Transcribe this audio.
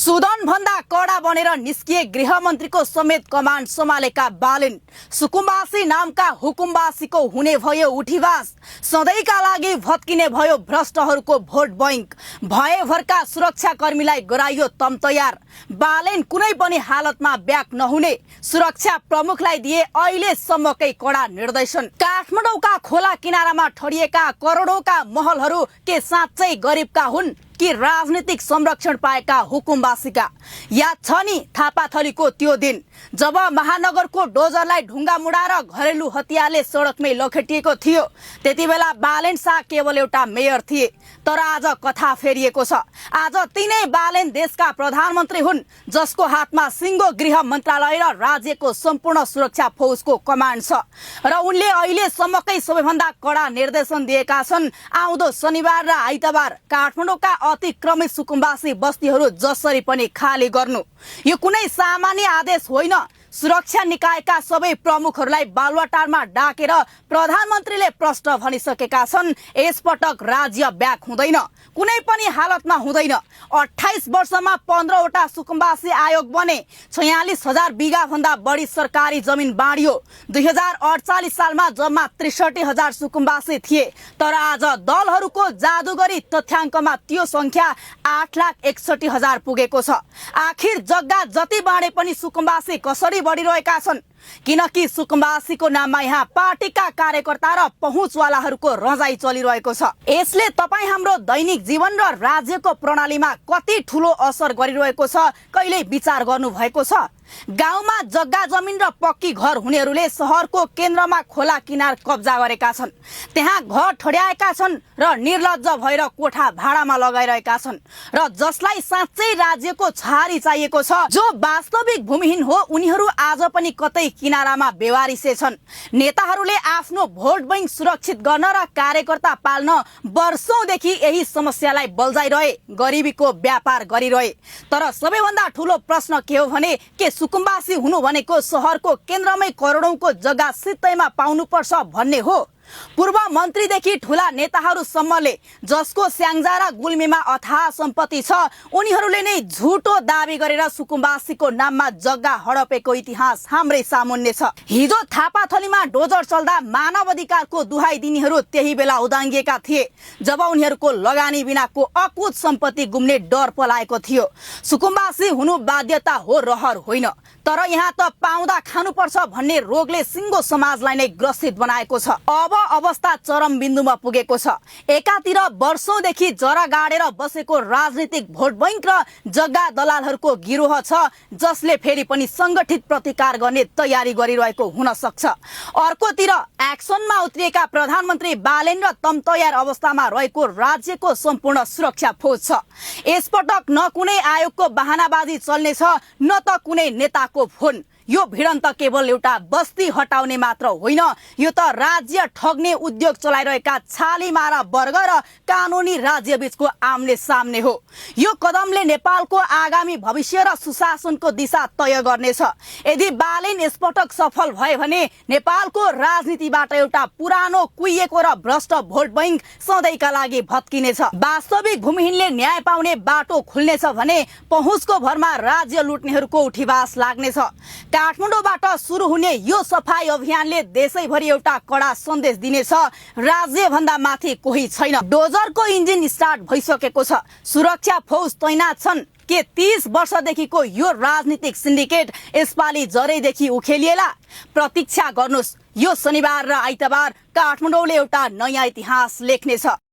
सुदन भन्दा कडा बनेर निस्किए गृहमन्त्रीको समेत कमान्ड सम्हालेका बालेन। सुकुम्बासी नामका हुकुमबासीको हुने भयो उठीवास। सधैँका लागि भत्किने भयो भ्रष्टहरूको भोट बैंक। भयभरका सुरक्षाकर्मीलाई गराइयो तम तयार। बालेन कुनै पनि हालतमा ब्याक नहुने सुरक्षा प्रमुखलाई दिए अहिलेसम्मकै कडा निर्देशन। काठमाडौँका खोला किनारामा ठडिएका करोडौंका महलहरू के साँच्चै गरिबका हुन् कि राजनीतिक संरक्षण पाएका हुकुमबासीका? याद छ नि थापाथलीको त्यो दिन जब महानगरको डोजरलाई ढुङ्गा मुडाएर घरेलु हतियारले सडकमै लखेटिएको थियो। त्यति बेला बालेन शाह केवल एउटा मेयर थिए, तर आज कथा फेरिएको छ। आज तिनै बालेन देशका प्रधानमन्त्री हुन्, जसको हातमा सिङ्गो गृह मन्त्रालय र राज्यको सम्पूर्ण सुरक्षा फौजको कमान्ड छ र उनले अहिलेसम्मकै सबैभन्दा कडा निर्देशन दिएका छन्। आउँदो शनिबार र आइतबार काठमाडौँका अतिक्रमित सुकुम्बासी बस्तीहरू जसरी पनि खाली गर्नु। यो कुनै सामान्य आदेश होइन। सुरक्षा निकायका सबै प्रमुखहरूलाई बालुवाटारमा डाकेर प्रधानमन्त्रीले प्रश्न भनिसकेका छन्, यसपटक राज्य ब्याक हुँदैन, कुनै पनि हालतमा हुँदैन। 28 वर्षमा 15वटा सुकुम्बासी आयोग बने। 46,000 बिघा भन्दा बढी सरकारी जमिन बाँडियो। 2048 सालमा जम्मा 63,000 सुकुम्बासी थिए, तर आज दलहरूको जादुगरी तथ्याङ्कमा त्यो संख्या 8,61,000 पुगेको छ। आखिर जग्गा जति बाँडे पनि सुकुम्बासी कसरी बढिरहेका छन्? किनकि सुकुम्बासीको नाममा यहाँ पार्टीका कार्यकर्ता र पहुँचवालाहरूको रजाई चलिरहेको छ। यसले तपाईँ हाम्रो दैनिक जीवन र राज्यको प्रणालीमा कति ठूलो असर गरिरहेको छ कहिल्यै विचार गर्नु भएको छ? गाउँमा जग्गा जमिन र पक्की घर हुनेहरूले सहरको केन्द्रमा खोला किनार कब्जा गरेका छन्। त्यहाँ घर ठड्याएका छन् र निर्लज्ज भएर कोठा भाडामा लगाइरहेका छन्। र जसलाई साँच्चै राज्यको छहारी चाहिएको छ, जो वास्तविक भूमिहीन हो, उनीहरू आज पनि कतै किनारामा बेवारिसे छन्। नेताहरूले आफ्नो भोट बैंक सुरक्षित गर्न र कार्यकर्ता पाल्न वर्षौंदेखि यही समस्यालाई बल्झाइरहे, गरिबीको व्यापार गरिरहे। तर सबैभन्दा ठूलो प्रश्न के हो भने के सुकुम्बासी हुनु भनेको सहरको केन्द्रमै करोडौंको जग्गा सित्तैमा पाउनुपर्छ भन्ने हो? पूर्व मन्त्रीदेखि ठूला नेताहरूसम्मले जसको स्याङ्जा र गुल्मीमा अथाह सम्पत्ति छ, उनीहरूले नै झुटो दावी गरेर सुकुम्बासीको नाममा जग्गा हडपेको इतिहास हाम्रै सामुन्ने छ। हिजो थापाथलीमा डोजर चल्दा मानव अधिकारको दुहाई दिनेहरू त्यही बेला उदाङ्गिएका थिए, जब उनीहरूको लगानी बिनाको अकुत सम्पत्ति गुम्ने डर पलाएको थियो। सुकुम्बासी हुनु बाध्यता हो, रहर होइन। तर यहाँ त पाउँदा खानुपर्छ भन्ने रोगले सिङ्गो समाजलाई नै ग्रसित बनाएको छ। अब अवस्था चरम बिन्दुमा पुगेको छ। एकातिर वर्षौंदेखि जरा गाडेर बसेको राजनीतिक भोट बैंक र जग्गा दलालहरूको गिरोह छ, जसले फेरि पनि संगठित प्रतिकार गर्ने तयारी गरिरहेको हुन सक्छ। अर्कोतिर एक्सनमा उत्रिएका प्रधानमन्त्री बालेन र तम तयार अवस्थामा रहेको राज्यको सम्पूर्ण सुरक्षा फौज छ। यसपटक न कुनै आयोगको बहानाबाजी चल्नेछ, न त कुनै नेताको फोन। यो भिडन्त केवल एउटा बस्ती हटाउने मात्र होइन, यो त राज्य ठग्ने उद्योग चलाइरहेका छालीमारा वर्ग र कानुनी राज्य बीचको आम्ने सामने हो। यो कदमले नेपालको आगामी भविष्य र सुशासनको दिशा तय गर्नेछ। यदि बालेन यसपटक सफल भए भने नेपालको राजनीतिबाट एउटा पुरानो कुहिएको र भ्रष्ट भोट बैंक सधैँका लागि भत्किनेछ। वास्तविक भूमिहीनले न्याय पाउने बाटो खुल्नेछ भने पहुँचको भरमा राज्य लुट्नेहरूको उठीवास लाग्नेछ। काठमाडौँबाट सुरु हुने यो सफाई अभियानले देशैभरि एउटा कडा सन्देश दिनेछ, राज्य भन्दा माथि कोही छैन। डोजरको इन्जिन स्टार्ट भइसकेको छ, सुरक्षा फौज तैनात छन्। के 30 वर्षदेखिको यो राजनीतिक सिन्डिकेट यसपालि जरैदेखि उखेलिएला? प्रतीक्षा गर्नुस्, यो शनिबार र आइतबार काठमाडौँले एउटा नयाँ इतिहास लेख्नेछ।